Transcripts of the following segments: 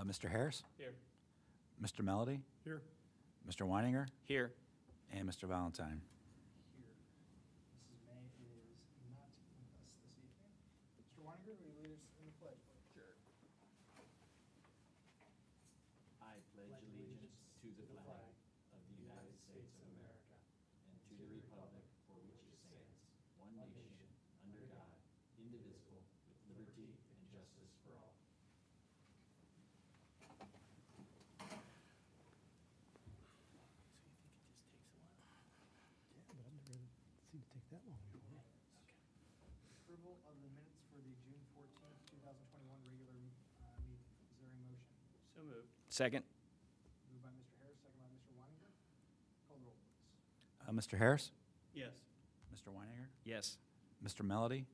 Mr. Harris, Here. Mr. Melody, Here. Mr. Weininger, Here. and Mr. Valentine. Here. Mrs. May is not with us this evening. Mr. Weininger, will you lead us in the pledge, please? Sure. I pledge allegiance to the flag of the United States of America and to the republic for which it stands, one nation, under God, indivisible, with liberty and justice for all. Yeah, but I've never seen it take that long before. Approval of the minutes for the June 14th, 2021 regular meeting. Is there a motion? So moved. Second. Moved by Mr. Harris, second by Mr. Weininger. Call the roll, please. Mr. Harris, Yes. Mr. Weininger, Yes. Mr. Melody,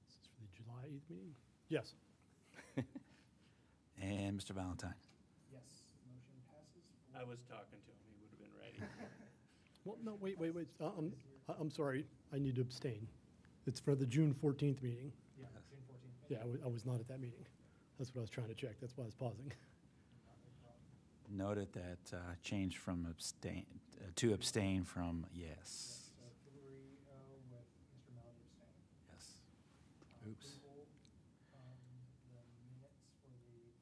This is for the July 8th meeting? Yes. and Mr. Valentine. Yes, motion passes. I was talking to him. He would have been ready. Well, no, wait. I'm sorry. I need to abstain. It's for the June 14th meeting. Yeah, June 14th. Yeah, I was not at that meeting. That's what I was trying to check. That's why I was pausing. Noted that change from abstain to abstain from yes. So 3-0 with Mr. Melody abstaining. Yes. Approval, Oops. the minutes for the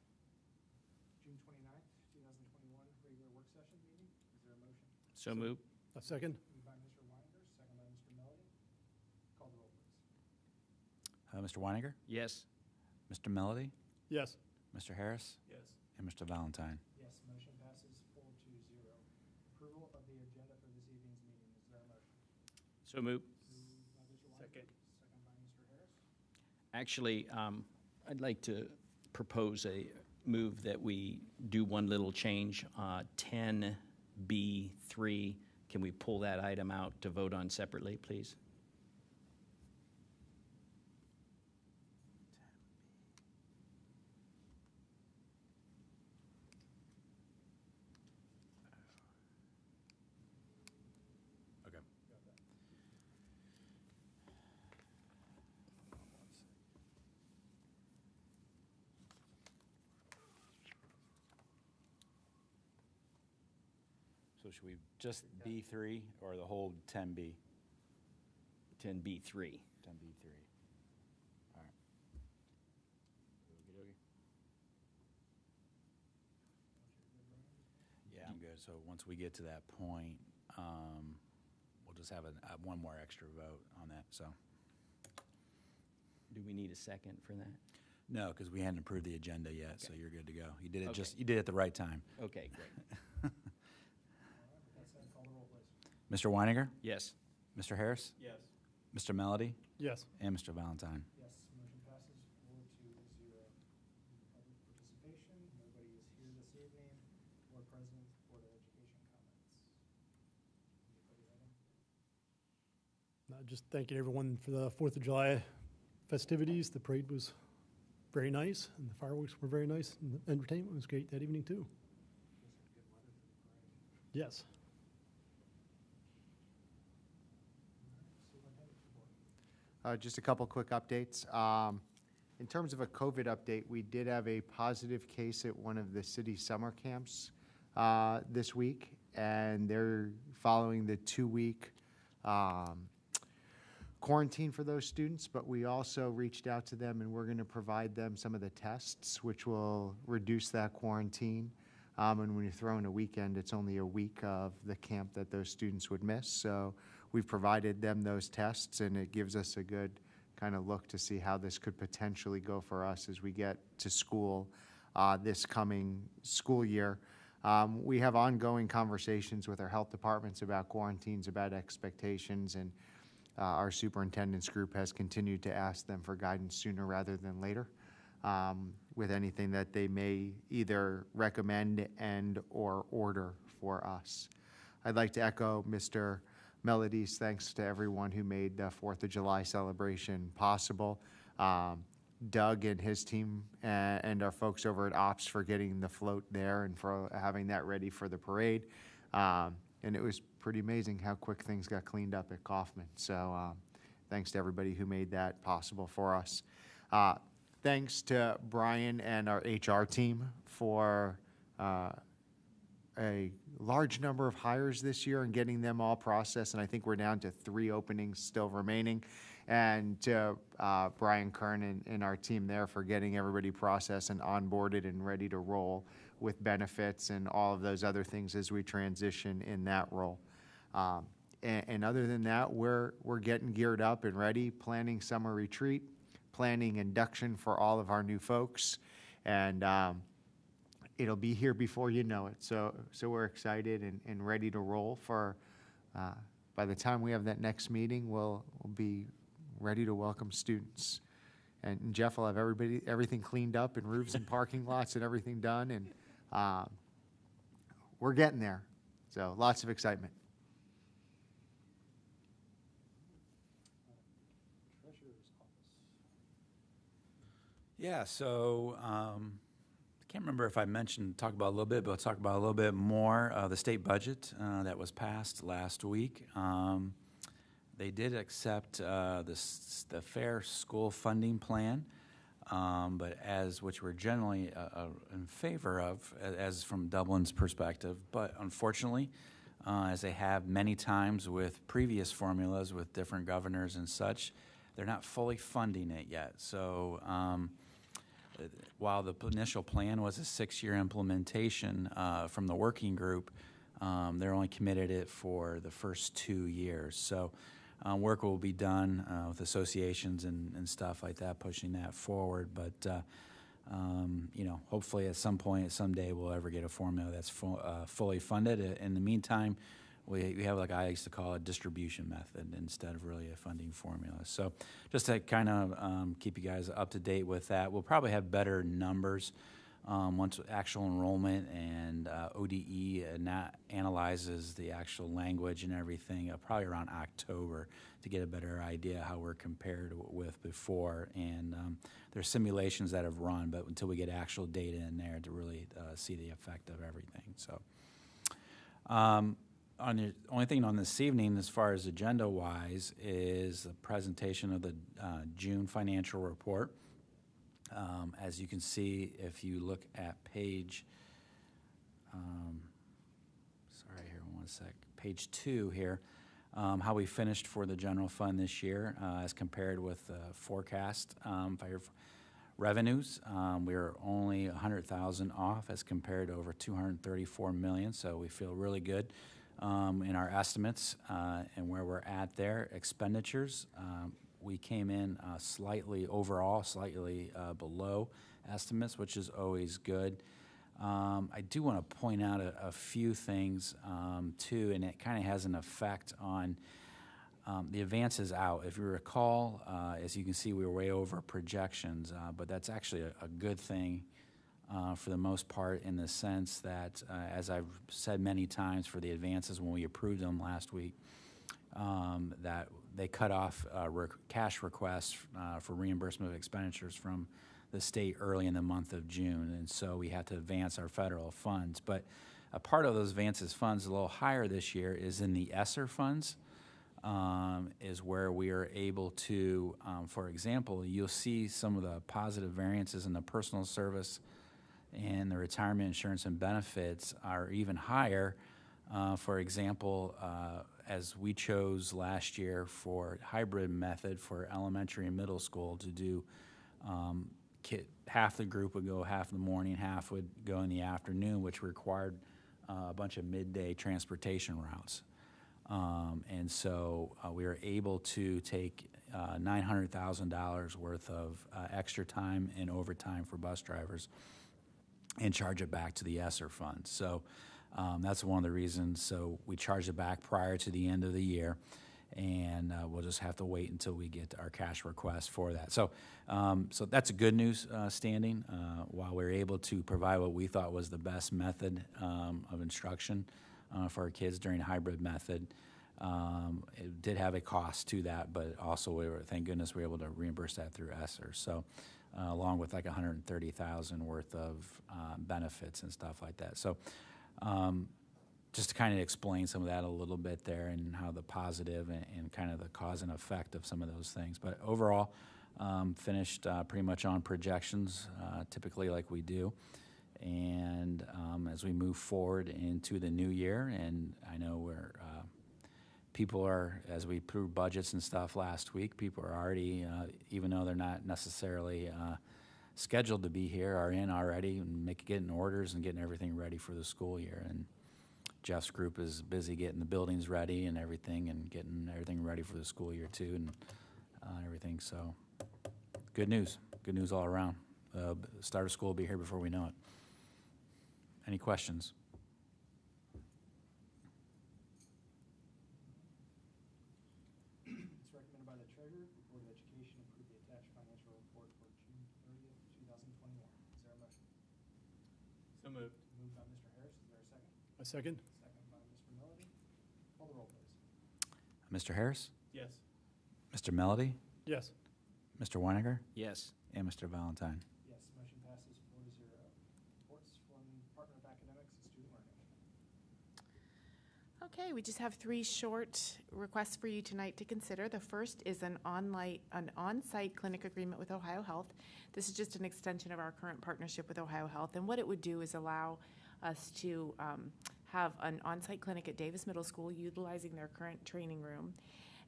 June 29th, 2021 regular work session meeting. Is there a motion? So moved. A second? Moved by Mr. Weininger, second by Mr. Melody. Call the roll, please. Mr. Weininger, Yes. Mr. Melody, Yes. Mr. Harris, Yes. and Mr. Valentine. Yes, motion passes 4-0. Approval of the agenda for this evening's meeting. Is there a motion? So moved. Moved by Mr. Weininger, Second. second by Mr. Harris. Actually, I'd like to propose a move that we do one little change. 10B3, can we pull that item out to vote on separately, please? Okay. So should we just B3 or the whole 10B? 10B3. 10B3. All right. Okey-dokey. Yeah, I'm good. So once we get to that point, we'll just have one more extra vote on that, so. Do we need a second for that? No, because we hadn't approved the agenda yet, so you're good to go. You did it Okay. you did it at the right time. Okay, great. All right, with that said, call the roll, please. Mr. Weininger, Yes. Mr. Harris, Yes. Mr. Melody, Yes. and Mr. Valentine. Yes, motion passes 4-0. Public participation, nobody is here this evening. Board President, Board of Education comments. Anybody have any? Just thanking everyone for the 4th of July festivities. The parade was very nice, and the fireworks were very nice, and the entertainment was great that evening, too. Guess some good weather for the parade. Yes. All right, Superintendent's report. Just a couple quick updates. In terms of a COVID update, we did have a positive case at one of the city summer camps this week, and they're following the 2-week quarantine for those students, but we also reached out to them and we're going to provide them some of the tests which will reduce that quarantine. And when you throw in a weekend, it's only a week of the camp that those students would miss. So we've provided them those tests, and it gives us a good kind of look to see how this could potentially go for us as we get to school this coming school year. We have ongoing conversations with our health departments about quarantines, about expectations, and our superintendent's group has continued to ask them for guidance sooner rather than later with anything that they may either recommend and or order for us. I'd like to echo Mr. Melody's thanks to everyone who made the 4th of July celebration possible. Doug and his team and our folks over at Ops for getting the float there and for having that ready for the parade. And it was pretty amazing how quick things got cleaned up at Kaufman. So thanks to everybody who made that possible for us. thanks to Brian and our HR team for a large number of hires this year and getting them all processed. And I think we're down to 3 openings still remaining. And to Brian Kern and our team there for getting everybody processed and onboarded and ready to roll with benefits and all of those other things as we transition in that role. And other than that, we're getting geared up and ready, planning summer retreat, planning induction for all of our new folks, and it'll be here before you know it. So we're excited and ready to roll for, by the time we have that next meeting, we'll be ready to welcome students. And Jeff will have everything cleaned up and roofs and parking lots and everything done, and we're getting there. So lots of excitement. Treasurer's office. Yeah, so I can't remember if I talked about a little bit, but I'll talk about a little bit more. The state budget that was passed last week. They did accept the Fair School Funding Plan, but which we're generally in favor of, as from Dublin's perspective. But unfortunately, as they have many times with previous formulas with different governors and such, they're not fully funding it yet. So while the initial plan was a 6-year implementation from the working group, they're only committed it for the first 2 years. So work will be done with associations and stuff like that, pushing that forward. But hopefully at some point, someday, we'll ever get a formula that's fully funded. In the meantime, we have, like I used to call it, a distribution method instead of really a funding formula. So just to kind of keep you guys up to date with that, we'll probably have better numbers once actual enrollment and ODE analyzes the actual language and everything, probably around October, to get a better idea how we're compared with before. And there's simulations that have run, but until we get actual data in there to really see the effect of everything. So the only thing on this evening, as far as agenda-wise, is the presentation of the June financial report. As you can see, if you look at page, page 2 here, how we finished for the general fund this year as compared with the forecast revenues. We were only 100,000 off as compared to over 234 million, so we feel really good in our estimates and where we're at there. Expenditures, we came in slightly below estimates, which is always good. I do want to point out a few things too, and it kind of has an effect on the advances out. If you recall, as you can see, we were way over projections, but that's actually a good thing for the most part, in the sense that, as I've said many times for the advances when we approved them last week, that they cut off cash requests for reimbursement of expenditures from the state early in the month of June, and so we had to advance our federal funds. But a part of those advances funds, a little higher this year, is in the ESSER funds, is where we are able to, for example, you'll see some of the positive variances in the personal service and the retirement insurance and benefits are even higher. For example, as we chose last year for hybrid method for elementary and middle school to do, half the group would go half in the morning, half would go in the afternoon, which required a bunch of midday transportation routes. And so we were able to take $900,000 worth of extra time and overtime for bus drivers and charge it back to the ESSER fund. So that's one of the reasons. So we charged it back prior to the end of the year, and we'll just have to wait until we get our cash request for that. So so that's a good news standing. While we were able to provide what we thought was the best method of instruction for our kids during a hybrid method, it did have a cost to that, but also thank goodness we were able to reimburse that through ESSER. So along with like $130,000 worth of benefits and stuff like that. So just to kind of explain some of that a little bit there, and how the positive and kind of the cause and effect of some of those things. But overall, Finished pretty much on projections, typically like we do. And as we move forward into the new year, and I know people are, as we approved budgets and stuff last week, people are already, even though they're not necessarily scheduled to be here, are in already and getting orders and getting everything ready for the school year. And Jeff's group is busy getting the buildings ready and everything, and getting everything ready for the school year too, and everything. So good news all around. Start of school will be here before we know it. Any questions? It's recommended by the Treasurer, the Board of Education approve the attached financial report for June 30th, 2021. Is there a motion? So moved. Moved by Mr. Harris. Is there a second? A second? Second by Mr. Melody. Call the roll, please. Mr. Harris? Yes. Mr. Melody? Yes. Mr. Weiniger? Yes. And Mr. Valentine? Yes, motion passes 4-0. Reports from Department of Academics and Student Learning. Okay, we just have 3 short requests for you tonight to consider. The first is an on-site clinic agreement with Ohio Health. This is just an extension of our current partnership with Ohio Health, and what it would do is allow us to have an on-site clinic at Davis Middle School utilizing their current training room.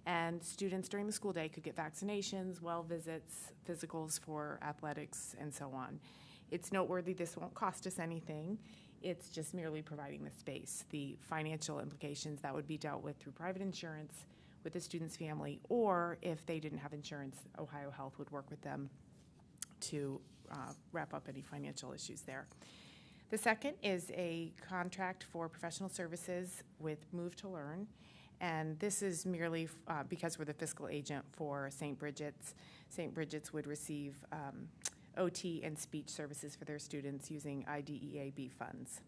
And students during the school day could get vaccinations, well visits, physicals for athletics, and so on. It's noteworthy this won't cost us anything. It's just merely providing the space. The financial implications that would be dealt with through private insurance with the student's family, or if they didn't have insurance, Ohio Health would work with them to wrap up any financial issues there. The second is a contract for professional services with Move to Learn. And this is merely because we're the fiscal agent for St. Bridget's. St. Bridget's would receive OT and speech services for their students using IDEA-B funds.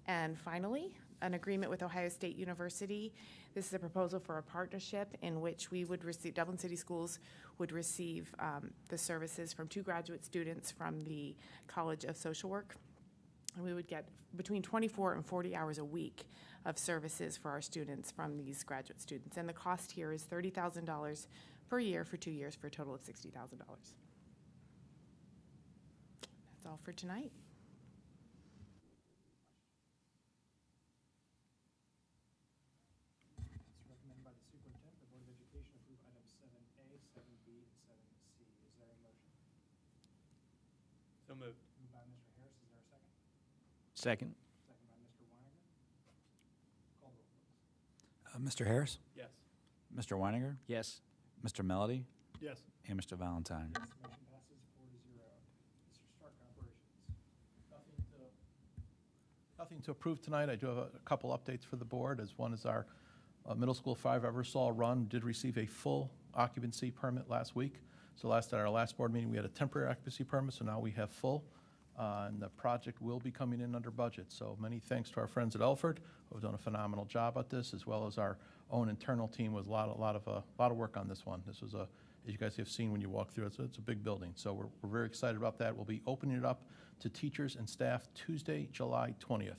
And finally, an agreement with Ohio State University. This is a proposal for a partnership in which we would receive, Dublin City Schools would receive the services from 2 graduate students from the College of Social Work. And we would get between 24 and 40 hours a week of services for our students from these graduate students. And the cost here is $30,000 per year for 2 years for a total of $60,000. That's all for tonight. It's recommended by the Superintendent, the Board of Education approve items 7A, 7B, and 7C. Is there a motion? So moved. Moved by Mr. Harris. Is there a second? Second? Second by Mr. Weiniger. Call the roll, please. Mr. Harris? Yes. Mr. Weiniger? Yes. Mr. Melody? Yes. And Mr. Valentine? Yes, motion passes 4-0. Mr. Stark, operations. Nothing to approve tonight. I do have a couple updates for the board. As one is our middle school 5 Eversol run did receive a full occupancy permit last week. So at our last board meeting, we had a temporary occupancy permit, so now we have full. And the project will be coming in under budget. So many thanks to our friends at Elford who have done a phenomenal job at this, as well as our own internal team with a lot of work on this one. This was as you guys have seen when you walk through, it's a big building. So we're very excited about that. We'll be opening it up to teachers and staff Tuesday, July 20th.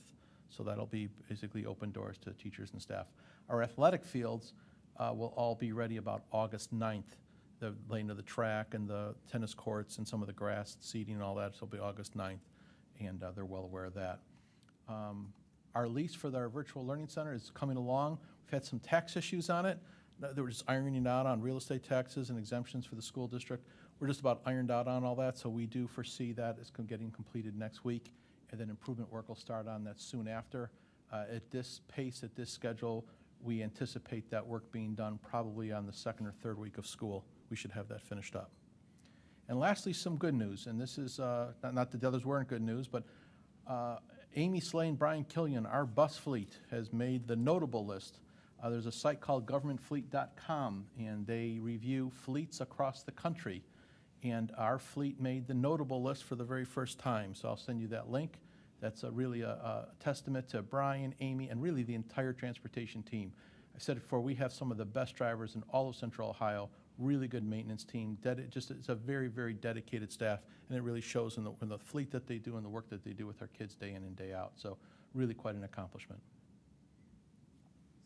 So that'll be basically open doors to teachers and staff. Our athletic fields will all be ready about August 9th. The laying of the track and the tennis courts and some of the grass seating and all that, so it'll be August 9th, and they're well aware of that. Our lease for our virtual learning center is coming along. We've had some tax issues on it. They were just ironing out on real estate taxes and exemptions for the school district. We're just about ironed out on all that, so we do foresee that it's getting completed next week, and then improvement work will start on that soon after. At this pace, at this schedule, we anticipate that work being done probably on the 2nd or 3rd week of school. We should have that finished up. And lastly, some good news, and this is not that the others weren't good news, but Amy Slay and Brian Killian, our bus fleet, has made the notable list. There's a site called governmentfleet.com, and they review fleets across the country. And our fleet made the notable list for the very first time, so I'll send you that link. That's really a testament to Brian, Amy, and really the entire transportation team. I said it before, we have some of the best drivers in all of Central Ohio, really good maintenance team. It's a very, very dedicated staff, and it really shows in the fleet that they do and the work that they do with our kids day in and day out. So really quite an accomplishment.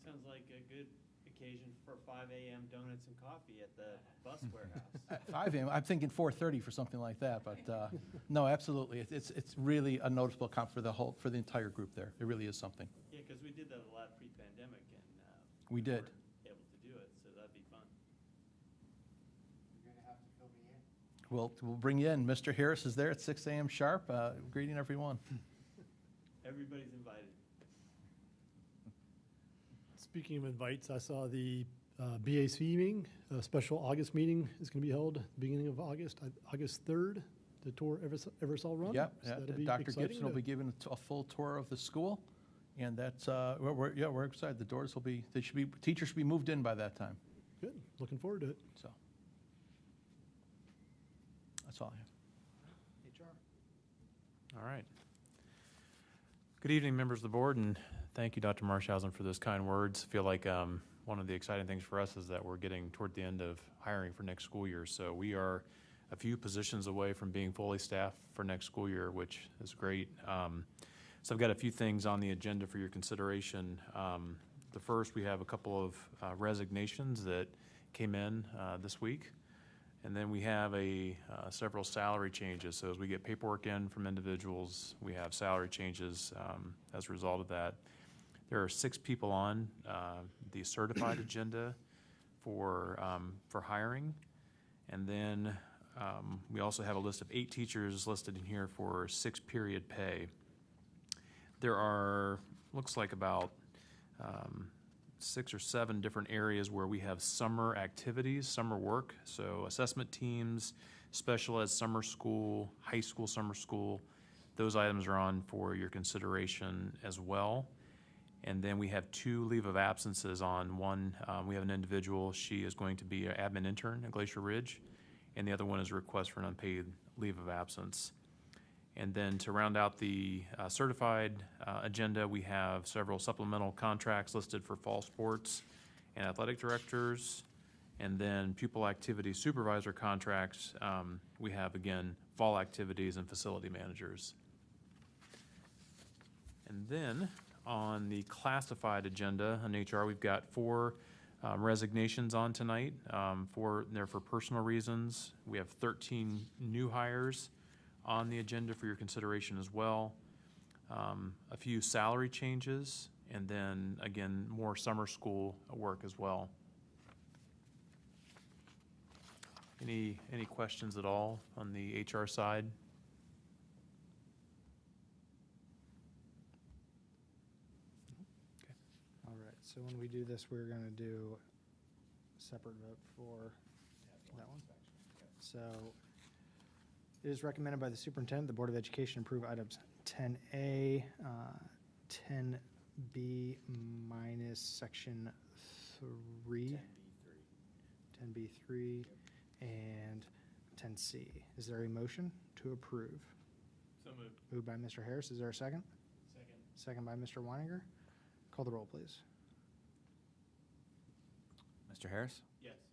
Sounds like a good occasion for 5 a.m. donuts and coffee at the bus warehouse. At 5 a.m., I'm thinking 4:30 for something like that, but no, absolutely. It's really a noticeable account for the entire group there. It really is something. Yeah, because we did that a lot pre-pandemic, and We did. weren't able to do it, so that'd be fun. You're going to have to fill me in. We'll bring you in. Mr. Harris is there at 6 a.m. sharp. Greeting everyone. Everybody's invited. Speaking of invites, I saw the BAC meeting, a special August meeting is going to be held at the beginning of August, August 3rd, the tour Eversol Run. Yep, So that'll be Dr. exciting Gibson will to- be giving a full tour of the school, and that's, we're excited. The doors will be, teachers should be moved in by that time, Good, looking forward to it. so. That's all I have. HR. All right. Good evening, members of the board, and thank you, Dr. Marshausen, for those kind words. I feel like one of the exciting things for us is that we're getting toward the end of hiring for next school year. So we are a few positions away from being fully staffed for next school year, which is great. So I've got a few things on the agenda for your consideration. The first, we have a couple of resignations that came in this week. And then we have several salary changes. So as we get paperwork in from individuals, we have salary changes as a result of that. There are 6 people on the certified agenda for hiring. And then we also have a list of 8 teachers listed in here for 6-period pay. There are, looks like about 6 or 7 different areas where we have summer activities, summer work. So assessment teams, special ed summer school, high school summer school. Those items are on for your consideration as well. And then we have 2 leave of absences on one. We have an individual, she is going to be an admin intern at Glacier Ridge. And the other one is a request for an unpaid leave of absence. And then to round out the certified agenda, we have several supplemental contracts listed for fall sports and athletic directors. And then pupil activity supervisor contracts, we have, again, fall activities and facility managers. And then on the classified agenda on HR, we've got 4 resignations on tonight. 4 there for personal reasons. We have 13 new hires on the agenda for your consideration as well. A few salary changes, and then, again, more summer school work as well. Any questions at all on the HR side? All right, so when we do this, we're going to do a separate vote for that one. So it is recommended by the superintendent, the Board of Education approve items 10A, 10B minus section 3, 10B3, and 10C. Is there a motion to approve? So moved. Moved by Mr. Harris. Is there a second? Second. Second by Mr. Weininger. Call the roll, please. Mr. Harris? Yes.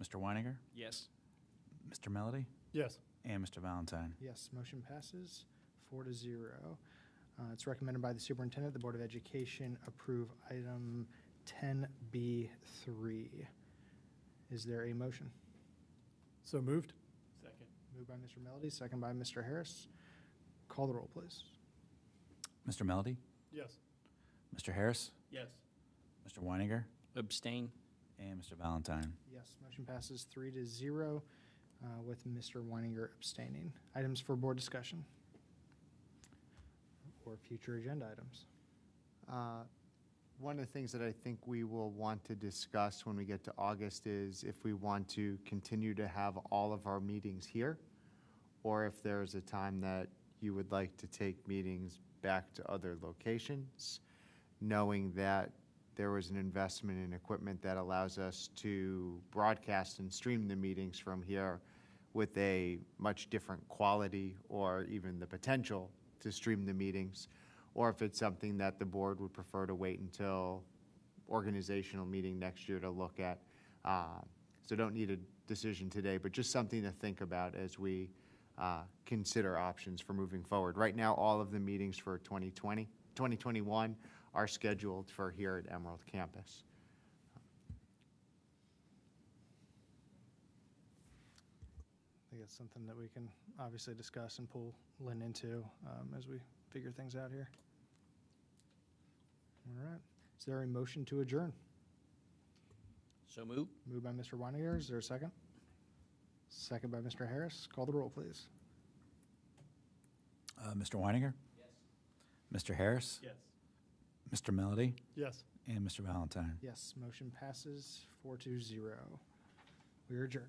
Mr. Weininger? Yes. Mr. Melody? Yes. And Mr. Valentine? Yes, motion passes 4-0. It's recommended by the superintendent, the Board of Education approve item 10B3. Is there a motion? So moved? Second. Moved by Mr. Melody, second by Mr. Harris. Call the roll, please. Mr. Melody? Yes. Mr. Harris? Yes. Mr. Weininger? Abstain. And Mr. Valentine? Yes, motion passes 3-0 with Mr. Weininger abstaining. Items for board discussion or future agenda items. One of the things that I think we will want to discuss when we get to August is if we want to continue to have all of our meetings here, or if there's a time that you would like to take meetings back to other locations, knowing that there was an investment in equipment that allows us to broadcast and stream the meetings from here with a much different quality or even the potential to stream the meetings, or if it's something that the board would prefer to wait until organizational meeting next year to look at. So don't need a decision today, but just something to think about as we consider options for moving forward. Right now, all of the meetings for 2021 are scheduled for here at Emerald Campus. think it's something that we can obviously discuss and pull Lynn into as we figure things out here. All right. Is there a motion to adjourn? So moved. Moved by Mr. Weininger. Is there a second? Second by Mr. Harris. Call the roll, please. Mr. Weininger? Yes. Mr. Harris? Yes. Mr. Melody? Yes. And Mr. Valentine? Yes, motion passes 4-0. We are adjourned.